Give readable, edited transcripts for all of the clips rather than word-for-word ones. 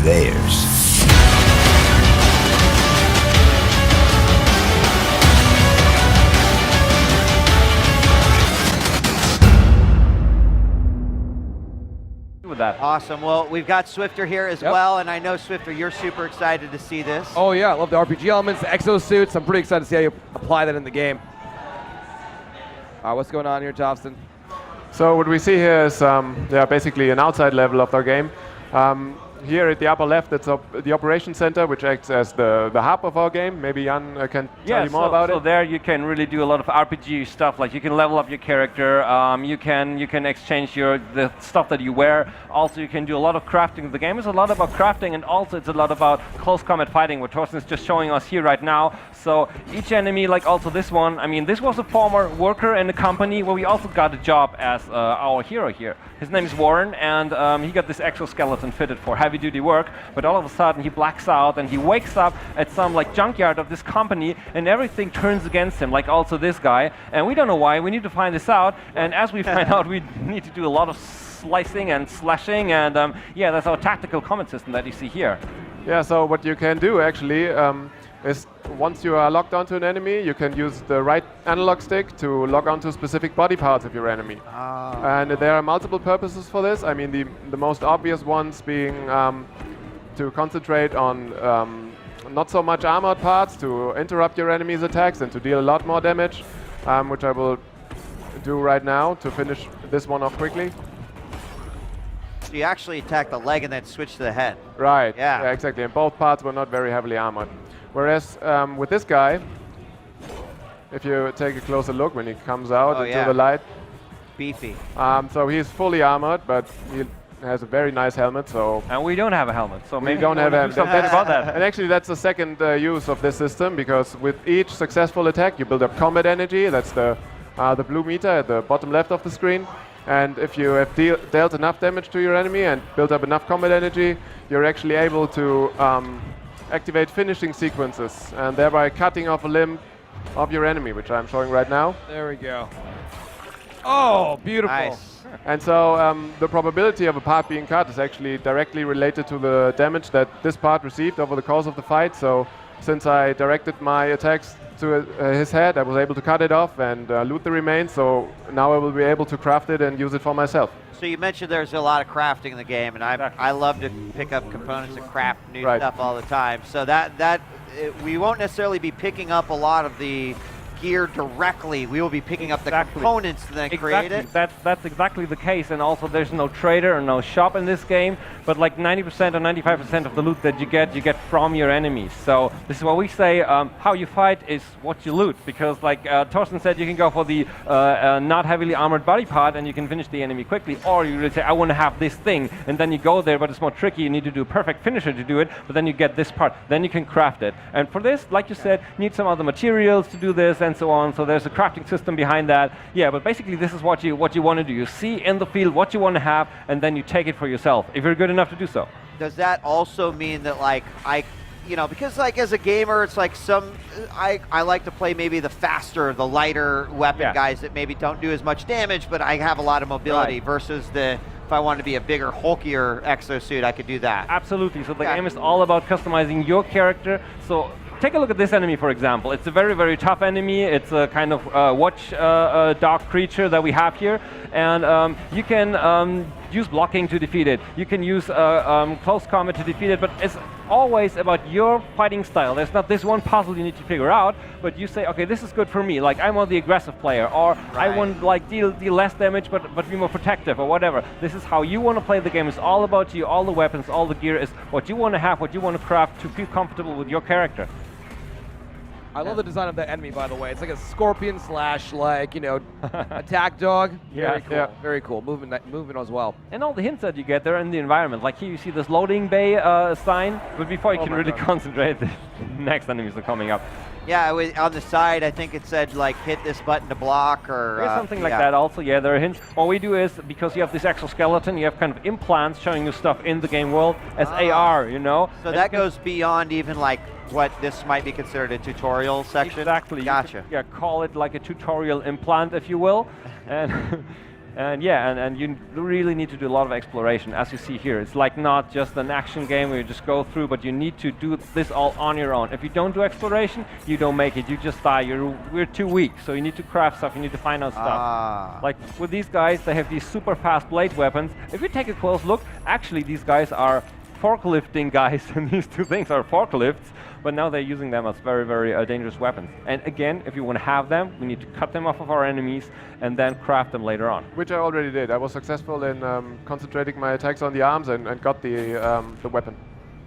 theirs. With that. Awesome. Well, we've got Swifter here as well, and I know, Swifter, you're super excited to see this. Oh yeah, I love the RPG elements, the exosuits. I'm pretty excited to see how you apply that in the game. What's going on here, Jobston? So what we see here is basically an outside level of our game. Here at the upper left, it's the operations center, which acts as the hub of our game. Maybe Jan can tell you more about it. So there you can really do a lot of RPG stuff. Like you can level up your character. You can exchange the stuff that you wear. Also, you can do a lot of crafting. The game is a lot about crafting, and also it's a lot about close combat fighting, what Torsten is just showing us here right now. So each enemy, like also this one, I mean, this was a former worker in a company where we also got a job as our hero here. His name is Warren, and he got this exoskeleton fitted for heavy-duty work, but all of a sudden he blacks out and he wakes up at some like junkyard of this company, and everything turns against him, like also this guy, and we don't know why. We need to find this out, and as we find out, we need to do a lot of slicing and slashing, and yeah, that's our tactical combat system that you see here. Yeah, so what you can do actually is once you are locked onto an enemy, you can use the right analog stick to lock onto specific body parts of your enemy. And there are multiple purposes for this. I mean, the most obvious ones being to concentrate on not so much armored parts, to interrupt your enemy's attacks and to deal a lot more damage, which I will do right now to finish this one off quickly. So you actually attack the leg and then switch to the head. Right, yeah exactly, and both parts were not very heavily armored. Whereas with this guy, if you take a closer look when he comes out into the light. Beefy. So he's fully armored, but he has a very nice helmet. So and we don't have a helmet, so maybe we don't have do something about that. And actually, that's the second use of this system, because with each successful attack, you build up combat energy. That's the blue meter at the bottom left of the screen. And if you have dealt enough damage to your enemy and built up enough combat energy, you're actually able to activate finishing sequences, and thereby cutting off a limb of your enemy, which I'm showing right now. There we go. Oh, beautiful. Nice. And so the probability of a part being cut is actually directly related to the damage that this part received over the course of the fight. So since I directed my attacks to his head, I was able to cut it off and loot the remains. So now I will be able to craft it and use it for myself. So you mentioned there's a lot of crafting in the game, and I love to pick up components and craft new stuff all the time. So we won't necessarily be picking up a lot of the gear directly. We will be picking up the components to then create it. That's exactly the case, and also there's no trader or no shop in this game, but like 90% or 95% of the loot that you get from your enemies. So this is what we say, how you fight is what you loot, because like Torsten said, you can go for the not heavily armored body part and you can finish the enemy quickly, or you really say, I want to have this thing, and then you go there, but it's more tricky, you need to do a perfect finisher to do it, but then you get this part, then you can craft it. And for this, like you said, you need some other materials to do this, and so on. So there's a crafting system behind that. Yeah, but basically this is what you want to do. You see in the field what you want to have, and then you take it for yourself, if you're good enough to do so. Does that also mean that like because like as a gamer, it's like I like to play maybe the faster, the lighter weapon guys that maybe don't do as much damage, but I have a lot of mobility versus if I wanted to be a bigger, hulkier exosuit, I could do that. Absolutely. So the game is all about customizing your character. So take a look at this enemy, for example. It's a very, very tough enemy. It's a kind of watchdog creature that we have here. And you can use blocking to defeat it. You can use close combat to defeat it, but it's always about your fighting style. There's not this one puzzle you need to figure out, but you say, okay, this is good for me. Like, I'm on the aggressive player, or I want like deal less damage, but be more protective, or whatever. This is how you want to play the game. It's all about you. All the weapons, all the gear is what you want to have, what you want to craft to feel comfortable with your character. I love the design of that enemy, by the way. It's like a scorpion slash, like, attack dog. Very cool. Very cool. Movement as well. And all the hints that you get there in the environment. Like here you see this loading bay sign, but before you can really concentrate, the next enemies are coming up. Yeah, on the side, I think it said, like, hit this button to block, or... something like that also, yeah, there are hints. What we do is, because you have this exoskeleton, you have kind of implants showing you stuff in the game world as AR, So that goes beyond even, like, what this might be considered a tutorial section? Exactly. Gotcha. Call it like a tutorial implant, if you will. And And yeah, and you really need to do a lot of exploration, as you see here. It's like not just an action game where you just go through, but you need to do this all on your own. If you don't do exploration, you don't make it. You just die. We're too weak, so you need to craft stuff. You need to find out stuff. Like with these guys, they have these super fast blade weapons. If you take a close look, actually these guys are forklifting guys, and these two things are forklifts. But now they're using them as very, very dangerous weapons. And again, if you want to have them, we need to cut them off of our enemies and then craft them later on. Which I already did. I was successful in concentrating my attacks on the arms and got the weapon.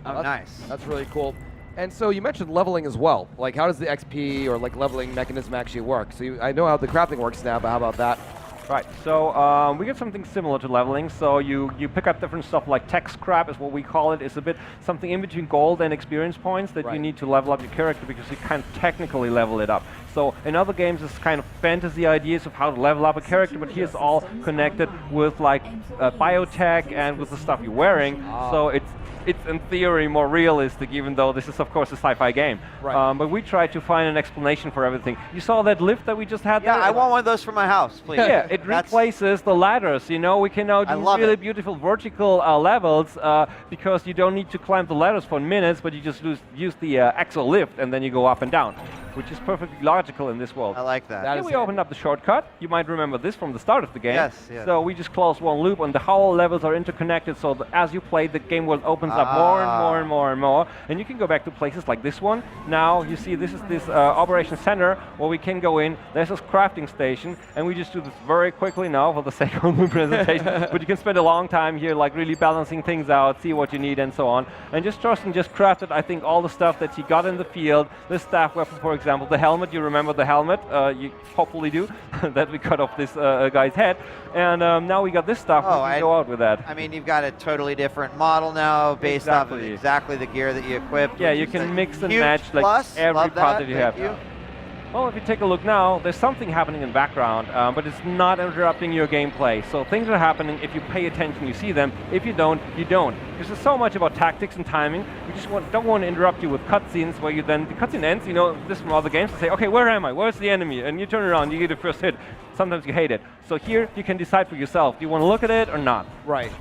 Oh, nice. That's really cool. And so you mentioned leveling as well. Like, how does the XP or like leveling mechanism actually work? So I know how the crafting works now, but how about that? Right, so we get something similar to leveling. So you pick up different stuff like tech scrap is what we call it. It's a bit something in between gold and experience points that you need to level up your character because you can't technically level it up. So in other games it's kind of fantasy ideas of how to level up a character, but here's all connected with like biotech and with the stuff you're wearing. So it's in theory more realistic, even though this is of course a sci-fi game. Right. But we try to find an explanation for everything. You saw that lift that we just had there? Yeah, I want one of those for my house, please. Yeah, it replaces the ladders. You know, we can now do really beautiful vertical levels because you don't need to climb the ladders for minutes, but you just use the axle lift and then you go up and down, which is perfectly logical in this world. I like that. Here we opened up the shortcut. You might remember this from the start of the game. Yes, yes. So we just close one loop and the whole levels are interconnected, so that as you play, the game world opens up more and more and more and more, and you can go back to places like this one. Now you see this is this Operation Center where we can go in. There's this crafting station, and we just do this very quickly now for the sake of the presentation, but you can spend a long time here like really balancing things out, see what you need and so on. And Thorsten just crafted, I think, all the stuff that he got in the field. This staff weapon, for example, the helmet, you remember the helmet, you hopefully do, that we cut off this guy's head. And now we got this stuff, we can go out with that. I mean, you've got a totally different model now based off of exactly the gear that you equipped. Yeah, you can mix and match like every part that you have now. Well, if you take a look now, there's something happening in the background, but it's not interrupting your gameplay. So things are happening. If you pay attention, you see them. If you don't, you don't. Because there's so much about tactics and timing. We just don't want to interrupt you with cutscenes where you then, the cutscene ends, you know, this from other games, to say, okay, where am I? Where's the enemy? And you turn around, you get the first hit. Sometimes you hate it. So here, you can decide for yourself. Do you want to look at it or not? Right.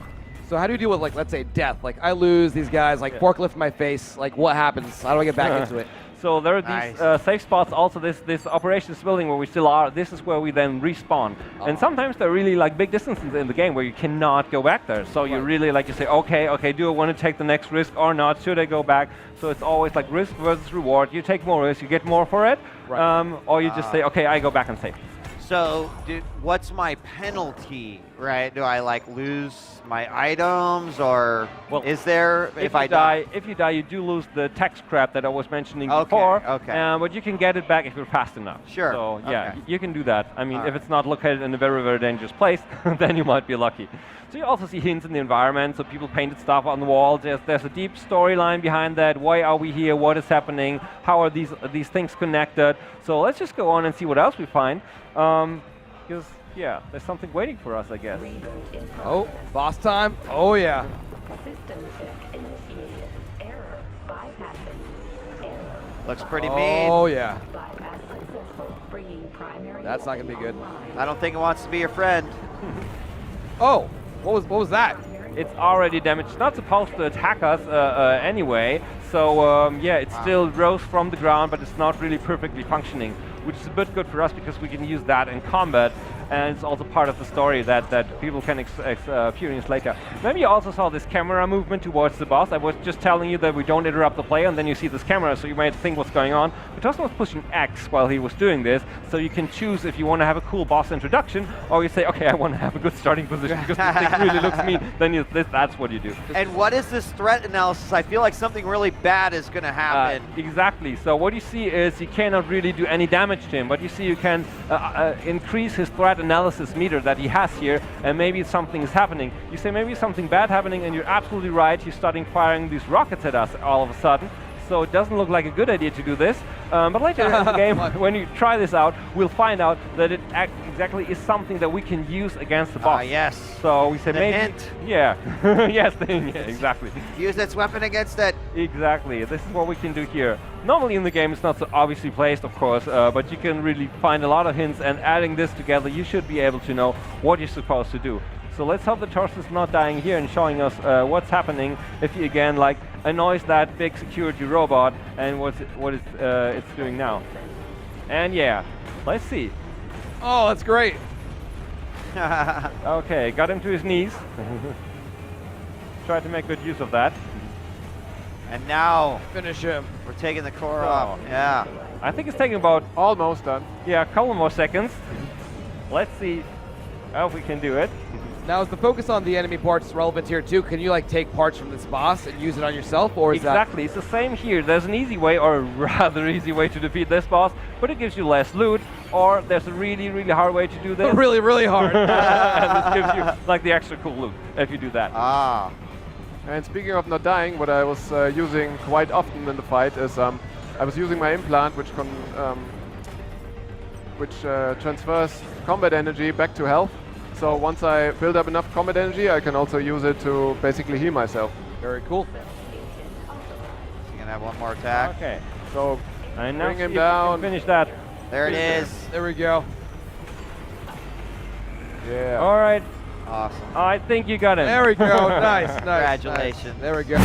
So how do you deal with, like, let's say death? Like, I lose these guys, like, forklift in my face. Like, what happens? How do I get back into it? So there are these safe spots, also this operations building where we still are. This is where we then respawn. And sometimes there are really like big distances in the game where you cannot go back there. So you really like, you say, okay, do I want to take the next risk or not? Should I go back? So it's always like risk versus reward. You take more risk, you get more for it. Or you just say, okay, I go back and save. So, what's my penalty, right? Do I like lose my items, or is there if I die? If you die, you do lose the tech scrap that I was mentioning before. Okay. But you can get it back if you're fast enough. Sure. So yeah, you can do that. I mean, if it's not located in a very, very dangerous place, then you might be lucky. So you also see hints in the environment. So people painted stuff on the walls. There's a deep storyline behind that. Why are we here? What is happening? How are these things connected? So let's just go on and see what else we find. Because yeah, there's something waiting for us, I guess. Oh, boss time. Oh yeah. Looks pretty mean. Oh yeah. That's not gonna be good. I don't think it wants to be your friend. Oh, what was that? It's already damaged. It's not supposed to attack us anyway. So yeah, it still rose from the ground, but it's not really perfectly functioning, which is a bit good for us because we can use that in combat. And it's also part of the story that people can experience later. Maybe you also saw this camera movement towards the boss. I was just telling you that we don't interrupt the play, and then you see this camera, so you might think what's going on. But Thorsten was pushing X while he was doing this, so you can choose if you want to have a cool boss introduction, or you say, okay, I want to have a good starting position because this thing really looks mean. Then that's what you do. And what is this threat analysis? I feel like something really bad is going to happen. Exactly. So what you see is you cannot really do any damage to him, but you see you can increase his threat analysis meter that he has here, and maybe something is happening. You say maybe something bad happening, and you're absolutely right. He's starting firing these rockets at us all of a sudden. So it doesn't look like a good idea to do this. But later in the game, when you try this out, we'll find out that it exactly is something that we can use against the boss. Yes. So we say The maybe. hint. Yeah. Yes, exactly. Use its weapon against it. Exactly. This is what we can do here. Normally in the game it's not so obviously placed, of course, but you can really find a lot of hints, and adding this together, you should be able to know what you're supposed to do. So let's hope the Torsus is not dying here and showing us what's happening if he again like annoys that big security robot and what it's doing now. And yeah, let's see. Oh, that's great. Okay, got him to his knees. Try to make good use of that. And now Finish him. we're taking the core off. Yeah. I think it's taking about Almost done. a couple more seconds. Let's see if we can do it. Now, is the focus on the enemy parts relevant here too? Can you like take parts from this boss and use it on yourself, or is Exactly, it's the same here. There's an easy way, or a rather easy way to defeat this boss, but it gives you less loot, or there's a really, really hard way to do this. that really, really hard? And this gives you like the extra cool loot if you do that. Ah. And speaking of not dying, what I was using quite often in the fight is I was using my implant, which transfers combat energy back to health. So once I build up enough combat energy, I can also use it to basically heal myself. Very cool. You're gonna have one more attack. Okay, So and now bring him see if we can down. finish that. There it is. There we go. Yeah. All right, Awesome. I think you got it. There we go. Nice, nice. Congratulations. Nice. There we go.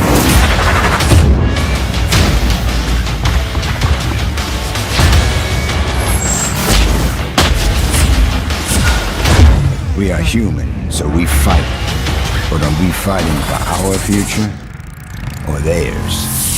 We are human, so we fight. But are we fighting for our future or theirs?